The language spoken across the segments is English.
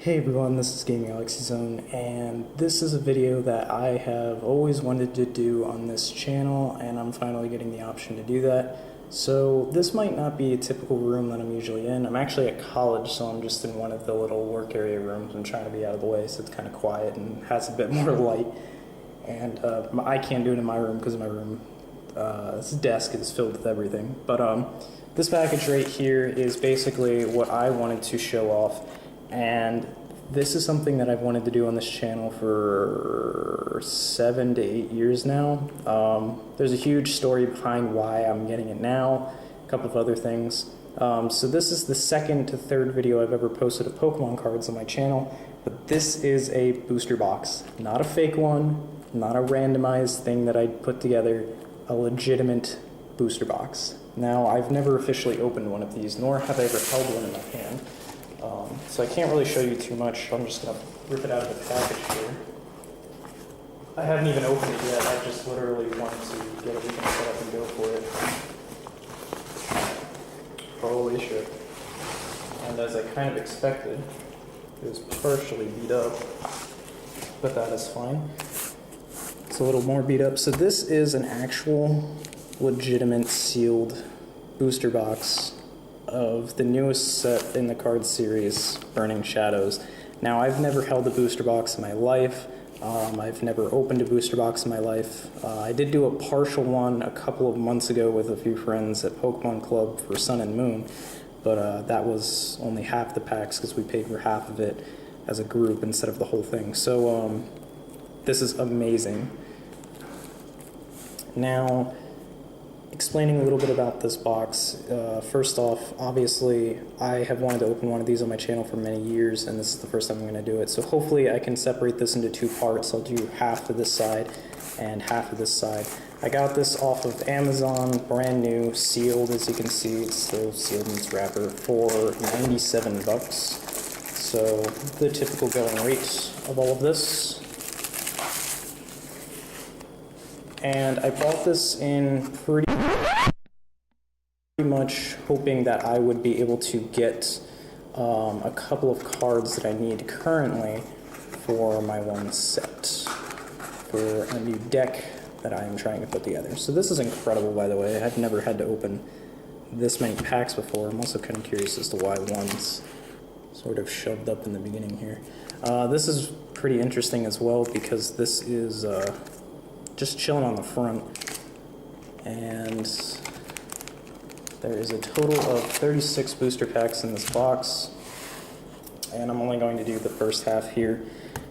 Hey everyone, this is Gaming Galaxy Zone, and this is a video that I have always wanted to do on this channel, and I'm finally getting the option to do that. So this might not be a typical room that I'm usually in. I'm actually at college, so I'm just in one of the little work area rooms. I'm trying to be out of the way, so it's kind of quiet and has a bit more light. And I can't do it in my room because my room, this desk is filled with everything. But this package right here is basically what I wanted to show off. And this is something that I've wanted to do on this channel for 7 to 8 years now. There's a huge story behind why I'm getting it now, a couple of other things. So this is the second to third video I've ever posted of Pokemon cards on my channel, but this is a booster box. Not a fake one, not a randomized thing that I put together, a legitimate booster box. Now, I've never officially opened one of these, nor have I ever held one in my hand. So I can't really show you too much. I'm just going to rip it out of the package here. I haven't even opened it yet. I just literally wanted to get everything set up and go for it. Holy shit. And as I kind of expected, it was partially beat up, but that is fine. It's a little more beat up. So this is an actual legitimate sealed booster box of the newest set in the card series, Burning Shadows. Now, I've never held a booster box in my life. I've never opened a booster box in my life. I did do a partial one a couple of months ago with a few friends at Pokemon Club for Sun and Moon, but that was only half the packs because we paid for half of it as a group instead of the whole thing. So this is amazing. Now, explaining a little bit about this box, first off, obviously, I have wanted to open one of these on my channel for many years, and this is the first time I'm going to do it. So hopefully I can separate this into two parts. I'll do half of this side and half of this side. I got this off of Amazon, brand new, sealed, as you can see. It's still sealed in its wrapper for 97 bucks. So the typical going rate of all of this. And I bought this in pretty much hoping that I would be able to get a couple of cards that I need currently for my one set, for a new deck that I am trying to put together. So this is incredible, by the way. I've never had to open this many packs before. I'm also kind of curious as to why one's sort of shoved up in the beginning here. This is pretty interesting as well because this is just chilling on the front, and there is a total of 36 booster packs in this box, and I'm only going to do the first half here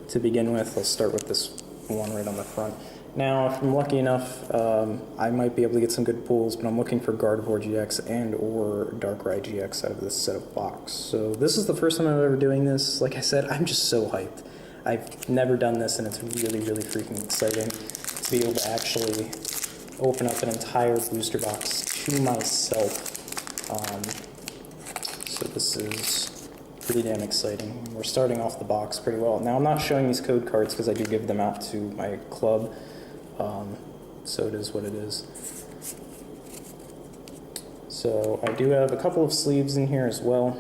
to begin with. I'll start with this one right on the front. Now, if I'm lucky enough, I might be able to get some good pulls, but I'm looking for Gardevoir GX and or Darkrai GX out of this set of box. So this is the first time I'm ever doing this. Like I said, I'm just so hyped. I've never done this, and it's really, really freaking exciting to be able to actually open up an entire booster box to myself. So this is pretty damn exciting. We're starting off the box pretty well. Now, I'm not showing these code cards because I do give them out to my club, so it is what it is. So I do have a couple of sleeves in here as well,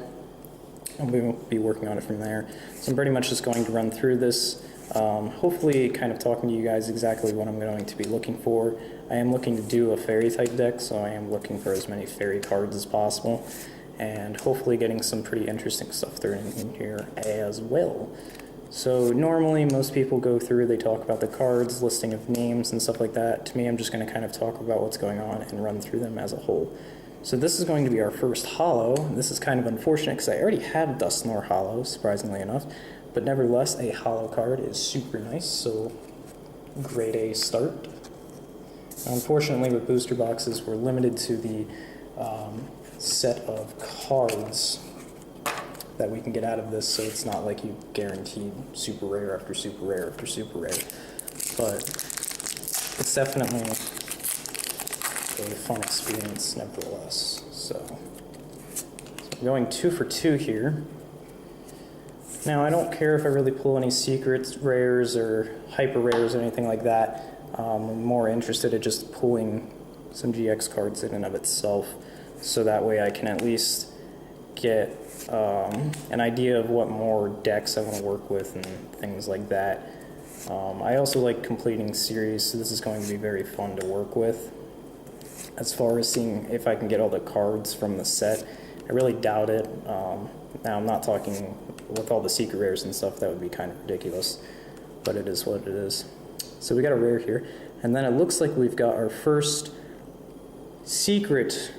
and we will be working on it from there. So I'm pretty much just going to run through this, hopefully kind of talking to you guys exactly what I'm going to be looking for. I am looking to do a fairy type deck, so I am looking for as many fairy cards as possible, and hopefully getting some pretty interesting stuff thrown in here as well. So normally most people go through, they talk about the cards, listing of names and stuff like that. To me, I'm just going to kind of talk about what's going on and run through them as a whole. So this is going to be our first holo. This is kind of unfortunate because I already have Dusknoir holo, surprisingly enough, but nevertheless, a holo card is super nice, so grade A start. Unfortunately, with booster boxes, we're limited to the set of cards that we can get out of this, so it's not like you guaranteed super rare after super rare after super rare. But it's definitely a fun experience nevertheless. So I'm going 2 for 2 here. Now, I don't care if I really pull any secrets, rares, or hyper rares or anything like that. I'm more interested in just pulling some GX cards in and of itself, so that way I can at least get an idea of what more decks I want to work with and things like that. I also like completing series, so this is going to be very fun to work with. As far as seeing if I can get all the cards from the set, I really doubt it. Now, I'm not talking with all the secret rares and stuff, that would be kind of ridiculous, but it is what it is. So we got a rare here, and then it looks like we've got our first secret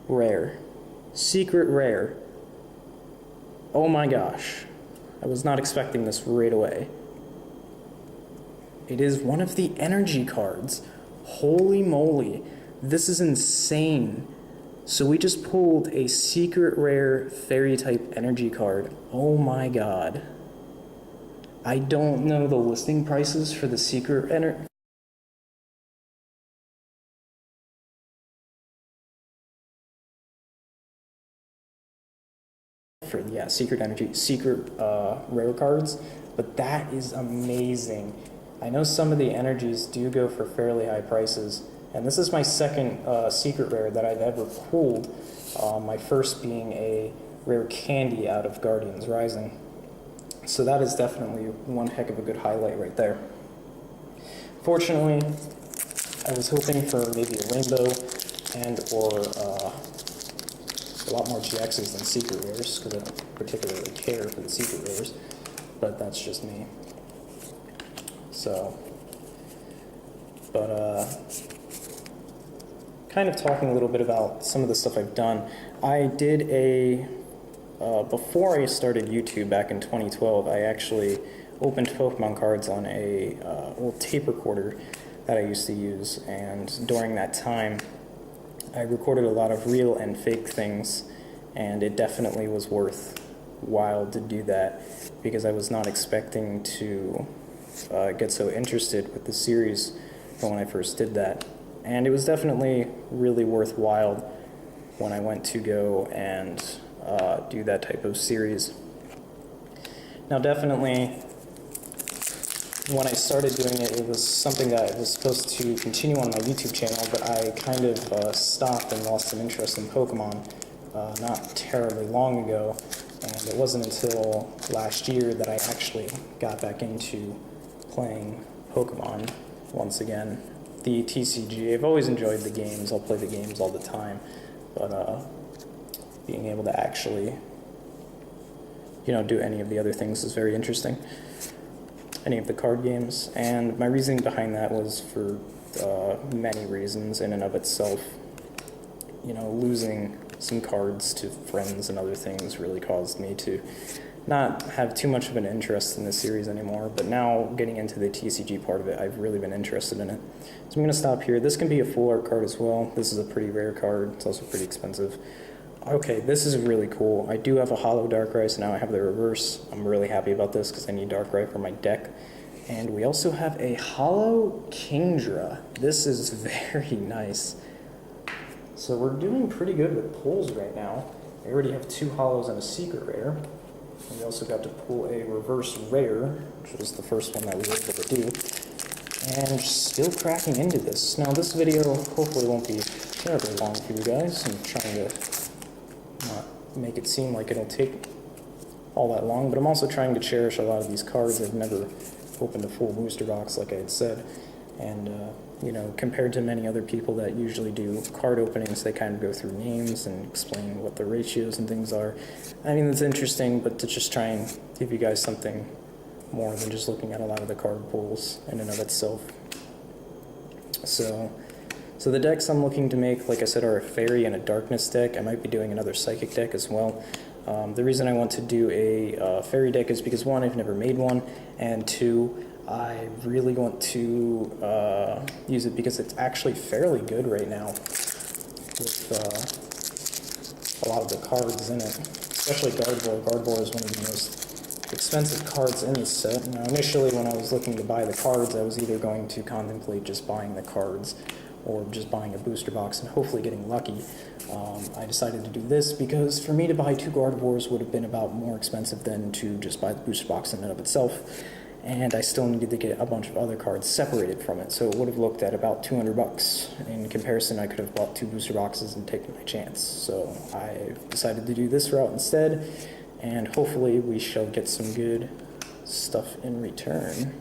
rare. Secret rare. Oh my gosh. I was not expecting this right away. It is one of the energy cards. Holy moly. This is insane. So we just pulled a secret rare fairy type energy card. Oh my god. I don't know the listing prices for the secret secret energy, secret rare cards, but that is amazing. I know some of the energies do go for fairly high prices, and this is my second secret rare that I've ever pulled, my first being a rare candy out of Guardians Rising. So that is definitely one heck of a good highlight right there. Fortunately, I was hoping for maybe a rainbow and or a lot more GXs than secret rares, because I don't particularly care for the secret rares, but that's just me. So, but kind of talking a little bit about some of the stuff I've done. I did before I started YouTube back in 2012, I actually opened Pokemon cards on a old tape recorder that I used to use, and during that time I recorded a lot of real and fake things, and it definitely was worthwhile to do that because I was not expecting to get so interested with the series when I first did that. And it was definitely really worthwhile when I went to go and do that type of series. Now, definitely, when I started doing it, it was something that I was supposed to continue on my YouTube channel, but I kind of stopped and lost some interest in Pokemon not terribly long ago, and it wasn't until last year that I actually got back into playing Pokemon once again. The TCG, I've always enjoyed the games, I'll play the games all the time, but being able to actually, do any of the other things is very interesting. Any of the card games, and my reasoning behind that was for many reasons in and of itself. Losing some cards to friends and other things really caused me to not have too much of an interest in this series anymore, but now getting into the TCG part of it, I've really been interested in it. So I'm going to stop here. This can be a full art card as well. This is a pretty rare card. It's also pretty expensive. Okay, this is really cool. I do have a Holo Darkrai, so now I have the reverse. I'm really happy about this because I need Darkrai for my deck. And we also have a Holo Kingdra. This is very nice. So we're doing pretty good with pulls right now. I already have 2 holos and a secret rare. And we also got to pull a reverse rare, which was the first one that we were able to do. And still cracking into this. Now this video hopefully won't be terribly long for you guys. I'm trying to not make it seem like it'll take all that long, but I'm also trying to cherish a lot of these cards. I've never opened a full booster box like I had said. And, compared to many other people that usually do card openings, they kind of go through names and explain what the ratios and things are. I mean, it's interesting, but to just try and give you guys something more than just looking at a lot of the card pulls in and of itself. So the decks I'm looking to make, like I said, are a Fairy and a Darkness deck. I might be doing another Psychic deck as well. The reason I want to do a Fairy deck is because, 1, I've never made one, and 2, I really want to use it because it's actually fairly good right now with a lot of the cards in it, especially Gardevoir. Gardevoir is one of the most expensive cards in the set. Now, initially when I was looking to buy the cards, I was either going to contemplate just buying the cards or just buying a booster box and hopefully getting lucky. I decided to do this because for me to buy 2 Gardevoirs would have been about more expensive than to just buy the booster box in and of itself. and I still needed to get a bunch of other cards separated from it, so it would have looked at about 200 bucks. In comparison, I could have bought 2 booster boxes and taken my chance. So I decided to do this route instead, and hopefully we shall get some good stuff in return.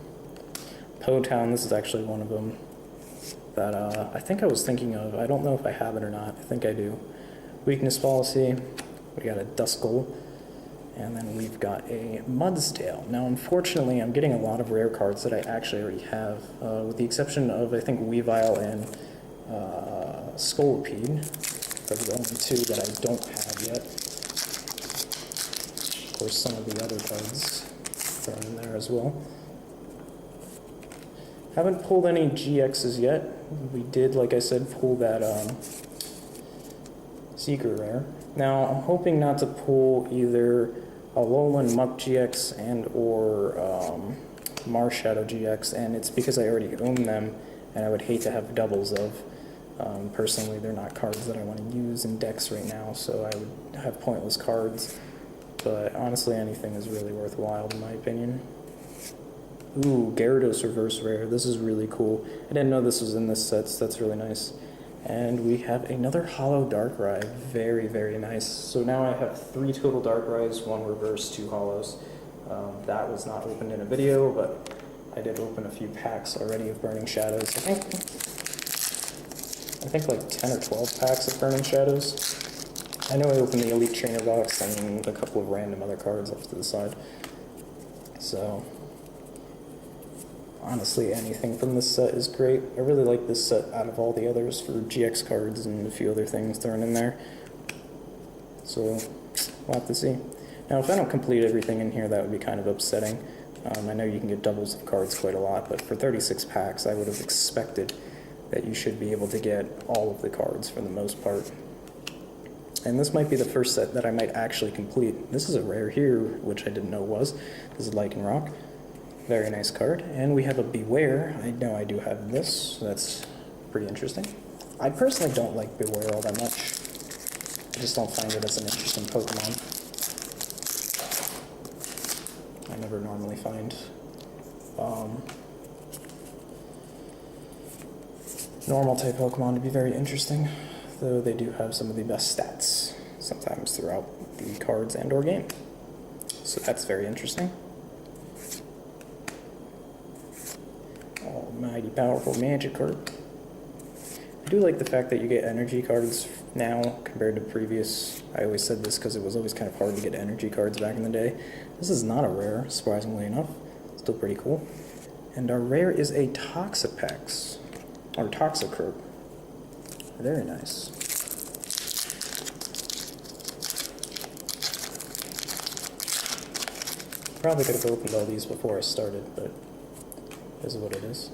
Potown, this is actually one of them that I think I was thinking of. I don't know if I have it or not. I think I do. Weakness policy, we got a Duskull, and then we've got a Mudsdale. Now, unfortunately, I'm getting a lot of rare cards that I actually already have, with the exception of, I think, Weavile and Scolipede. Those are the only 2 that I don't have yet. Of course, some of the other cards are in there as well. Haven't pulled any GXs yet. We did, like I said, pull that Secret Rare. Now, I'm hoping not to pull either Alolan Muck GX and or Marshadow GX, and it's because I already own them, and I would hate to have doubles of. Personally, they're not cards that I want to use in decks right now, so I would have pointless cards. But honestly, anything is really worthwhile in my opinion. Ooh, Gyarados Reverse Rare. This is really cool. I didn't know this was in this set, so that's really nice. And we have another Holo Darkrai. Very, very nice. So now I have 3 total Darkrai's, 1 reverse, 2 Holos. That was not opened in a video, but I did open a few packs already of Burning Shadows. I think like 10 or 12 packs of Burning Shadows. I know I opened the Elite Trainer box and a couple of random other cards off to the side. So honestly, anything from this set is great. I really like this set out of all the others for GX cards and a few other things thrown in there. So, we'll have to see. Now, if I don't complete everything in here, that would be kind of upsetting. I know you can get doubles of cards quite a lot, but for 36 packs, I would have expected that you should be able to get all of the cards for the most part. And this might be the first set that I might actually complete. This is a rare here, which I didn't know was. This is Lycanroc. Very nice card. And we have a Beware. I know I do have this, so that's pretty interesting. I personally don't like Beware all that much. I just don't find it as an interesting Pokemon. I never normally find normal type Pokemon to be very interesting, though they do have some of the best stats sometimes throughout the cards and or game. So that's very interesting. Almighty powerful Magikarp. I do like the fact that you get energy cards now compared to previous. I always said this because it was always kind of hard to get energy cards back in the day. This is not a rare, surprisingly enough. Still pretty cool. And our rare is a Toxapex, or Toxicroak. Very nice. Probably could have opened all these before I started, but it is what it is.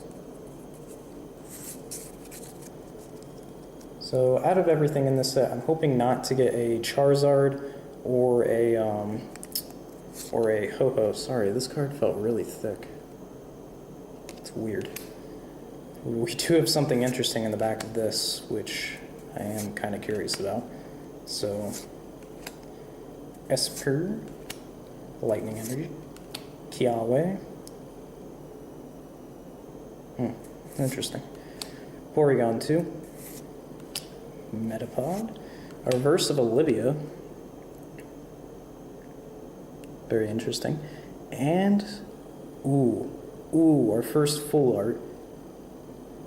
So out of everything in this set, I'm hoping not to get a Charizard or a Ho-Oh. Sorry, this card felt really thick. It's weird. We do have something interesting in the back of this, which I am kind of curious about. So, Espurr, Lightning Energy, Kiawe. Interesting. Porygon 2, Metapod, a reverse of Olivia. Very interesting. And, our first full art.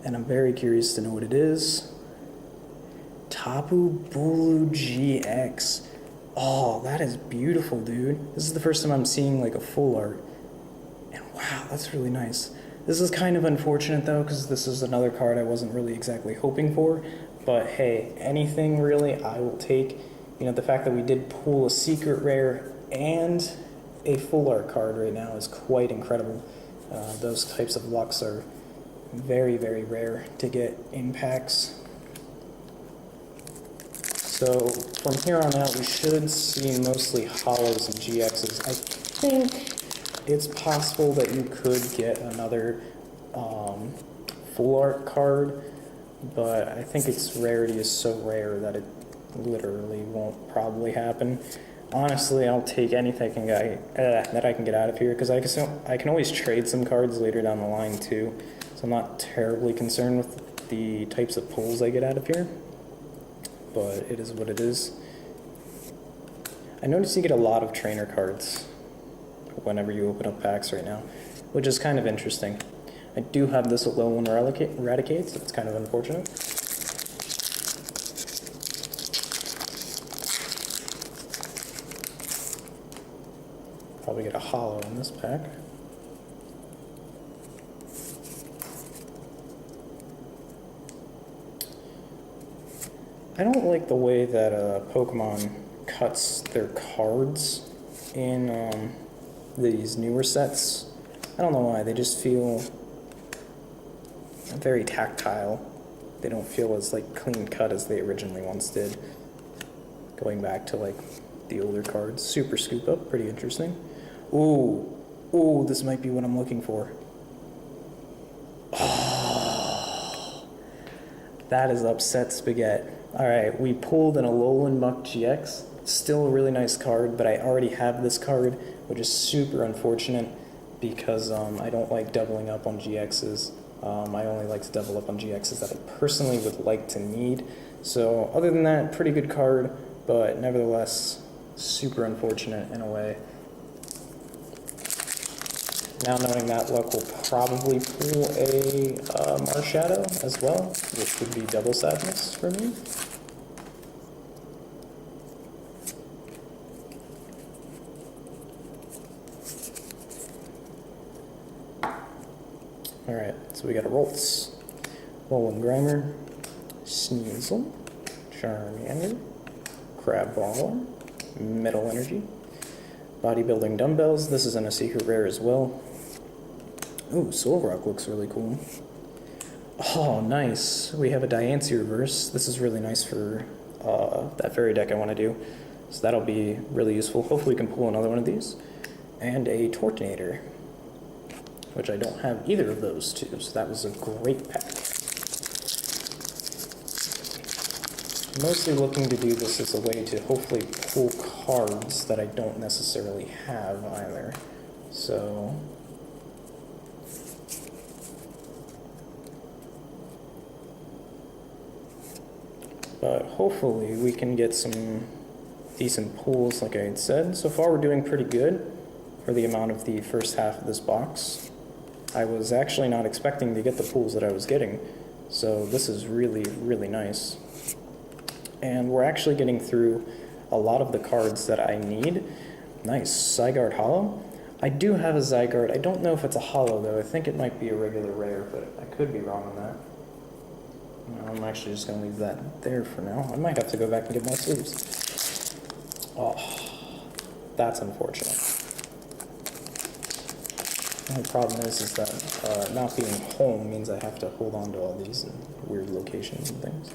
And I'm very curious to know what it is. Tapu Bulu GX. Oh, that is beautiful, dude. This is the first time I'm seeing like a full art. And wow, that's really nice. This is kind of unfortunate though, because this is another card I wasn't really exactly hoping for. But hey, anything really, I will take. You know, the fact that we did pull a secret rare and a full art card right now is quite incredible. Those types of lucks are very, very rare to get in packs. So from here on out, we should see mostly holos and GXs. I think it's possible that you could get another full art card, but I think its rarity is so rare that it literally won't probably happen. honestly, I'll take anything that I can get out of here, because I can always trade some cards later down the line too. So I'm not terribly concerned with the types of pulls I get out of here, but it is what it is. I notice you get a lot of trainer cards whenever you open up packs right now, which is kind of interesting. I do have this Alolan Raticate, so it's kind of unfortunate. Probably get a holo in this pack. I don't like the way that Pokemon cuts their cards in these newer sets. I don't know why, they just feel very tactile. They don't feel as like clean cut as they originally once did. Going back to like the older cards. Super Scoop Up, pretty interesting. Ooh, this might be what I'm looking for. Oh, that is upset spaghetti. Alright, we pulled an Alolan Muck GX. Still a really nice card, but I already have this card, which is super unfortunate because I don't like doubling up on GXs. I only like to double up on GXs that I personally would like to need. So other than that, pretty good card, but nevertheless, super unfortunate in a way. Now knowing that, luck will probably pull a Marshadow as well, which would be double sadness for me. Alright, so we got a Roltz, Alolan Grimer, Sneasel, Charmander, Crabrawler, Metal Energy, Bodybuilding Dumbbells. This is in a secret rare as well. Ooh, Solrock looks really cool. Oh, nice. We have a Diancie reverse. This is really nice for that fairy deck I want to do. So that'll be really useful. Hopefully we can pull another one of these. And a Tortonator, which I don't have either of those two. So that was a great pack. Mostly looking to do this as a way to hopefully pull cards that I don't necessarily have either. So but hopefully we can get some decent pulls like I had said. So far we're doing pretty good for the amount of the first half of this box. I was actually not expecting to get the pulls that I was getting, so this is really, really nice. And we're actually getting through a lot of the cards that I need. Nice, Zygarde Holo. I do have a Zygarde. I don't know if it's a holo though. I think it might be a regular rare, but I could be wrong on that. I'm actually just going to leave that there for now. I might have to go back and get my sleeves. Oh, that's unfortunate. The only problem is that not being home means I have to hold on to all these in weird locations and things.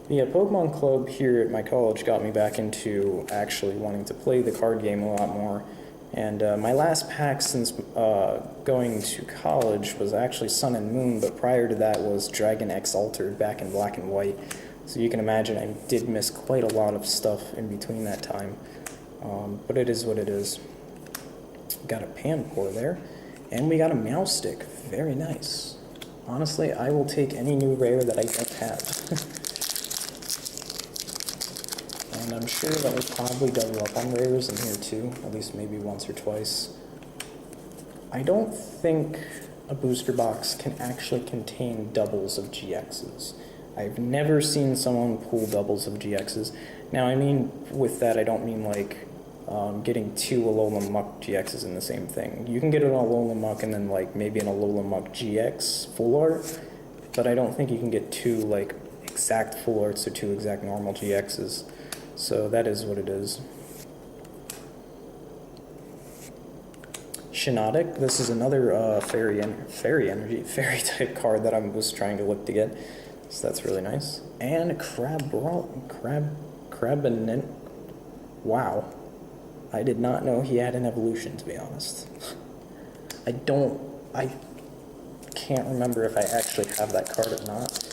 Yeah, Pokemon Club here at my college got me back into actually wanting to play the card game a lot more. And my last pack since going to college was actually Sun and Moon, but prior to that was Dragon X Altered back in black and white. So you can imagine I did miss quite a lot of stuff in between that time. But it is what it is. Got a Panpour there, and we got a Meowstic. Very nice. Honestly, I will take any new rare that I don't have. And I'm sure that we'll probably double up on rares in here too, at least maybe once or twice. I don't think a booster box can actually contain doubles of GXs. I've never seen someone pull doubles of GXs. Now, I mean, with that, I don't mean like getting two Alolan Muck GXs in the same thing. You can get an Alolan Muck and then like maybe an Alolan Muck GX full art, but I don't think you can get two like exact full arts or two exact normal GXs. So that is what it is. Shiinotic, this is another fairy type card that I was trying to look to get. So that's really nice. And Crabinent. Wow. I did not know he had an evolution, to be honest. I can't remember if I actually have that card or not.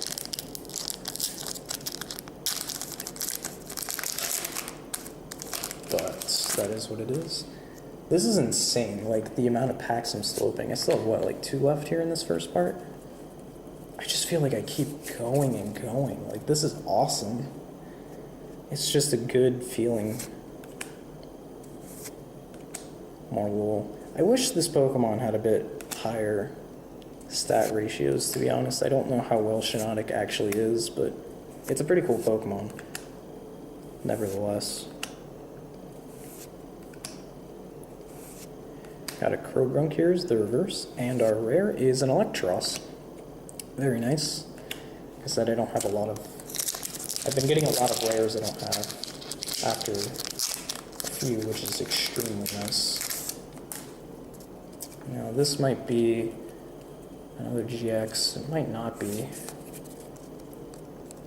guess that is what it is. This is insane, like the amount of packs I'm still opening. I still have what, like 2 left here in this first part? I just feel like I keep going and going. Like this is awesome. It's just a good feeling. More wool. I wish this Pokemon had a bit higher stat ratios, to be honest. I don't know how well Shiinotic actually is, but it's a pretty cool Pokemon, nevertheless. Got a Croagunk here is the reverse, and our rare is an Electros. Very nice. Like I said, I don't have a lot of... I've been getting a lot of rares I don't have after a few, which is extremely nice. Now, this might be another GX. It might not be.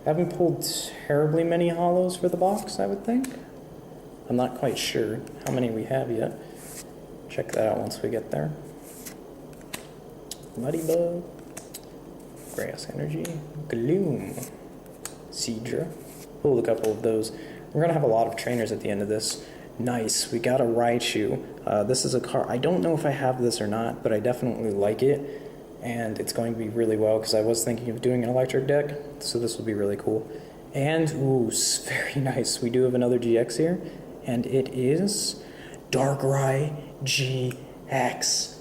I haven't pulled terribly many holos for the box, I would think. I'm not quite sure how many we have yet. Check that out once we get there. Muddy Bug. Grass Energy. Gloom. Seadra. Pulled a couple of those. We're going to have a lot of trainers at the end of this. Nice. We got a Raichu. This is a card. I don't know if I have this or not, but I definitely like it. And it's going to be really well because I was thinking of doing an electric deck. So this will be really cool. And, ooh, very nice. We do have another GX here. And it is Darkrai GX.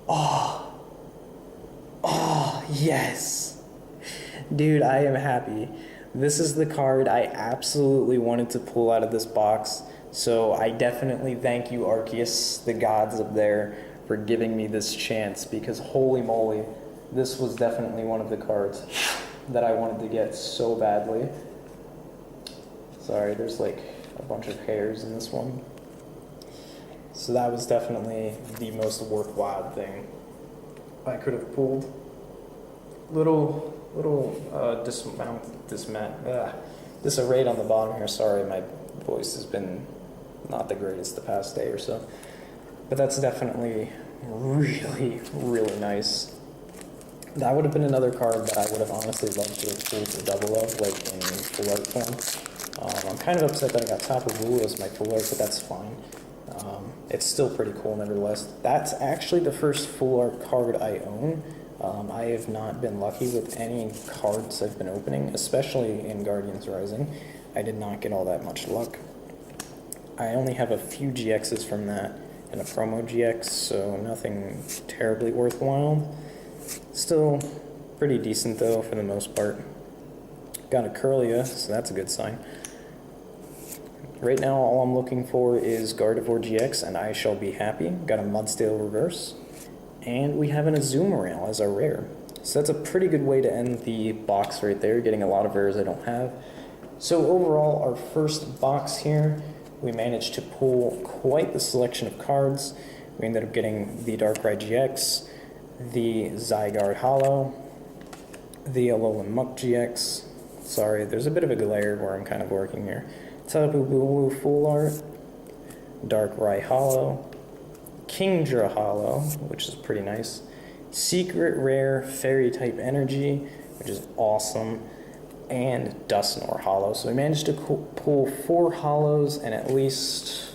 Oh. Oh, yes. Dude, I am happy. This is the card I absolutely wanted to pull out of this box. So I definitely thank you, Arceus, the gods up there, for giving me this chance, because holy moly, this was definitely one of the cards that I wanted to get so badly. Sorry, there's like a bunch of hairs in this one. So that was definitely the most worthwhile thing I could have pulled. Disarrayed on the bottom here. Sorry, my voice has been not the greatest the past day or so. But that's definitely really, really nice. That would have been another card that I would have honestly loved to have pulled the double of, like in full art form. I'm kind of upset that I got Tapu Bulu as my full art, but that's fine. It's still pretty cool nevertheless. That's actually the first full art card I own. I have not been lucky with any cards I've been opening, especially in Guardians Rising. I did not get all that much luck. I only have a few GXs from that and a promo GX, so nothing terribly worthwhile. Still pretty decent though for the most part. Got a Kirlia, so that's a good sign. Right now all I'm looking for is Gardevoir GX and I shall be happy. Got a Mudsdale reverse. And we have an Azumarill as our rare. So that's a pretty good way to end the box right there, getting a lot of rares I don't have. So overall, our first box here, we managed to pull quite the selection of cards. We ended up getting the Darkrai GX, the Zygarde Holo, the Alolan Muck GX. Sorry, there's a bit of a glare where I'm kind of working here. Tapu Bulu Full Art, Darkrai Holo, Kingdra Holo, which is pretty nice, Secret Rare Fairy-type Energy, which is awesome, and Dusknoir Holo. So we managed to pull 4 holos and at least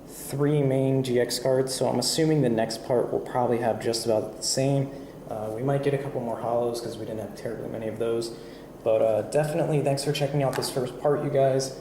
3 main GX cards, so I'm assuming the next part will probably have just about the same. We might get a couple more holos because we didn't have terribly many of those. But definitely thanks for checking out this first part, you guys.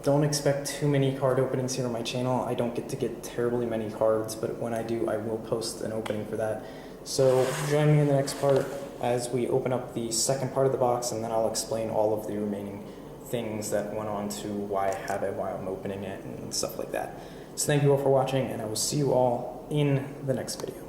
Don't expect too many card openings here on my channel. I don't get to get terribly many cards, but when I do, I will post an opening for that. So join me in the next part as we open up the second part of the box, and then I'll explain all of the remaining things that went on to why I have it, why I'm opening it, and stuff like that. So thank you all for watching, and I will see you all in the next video.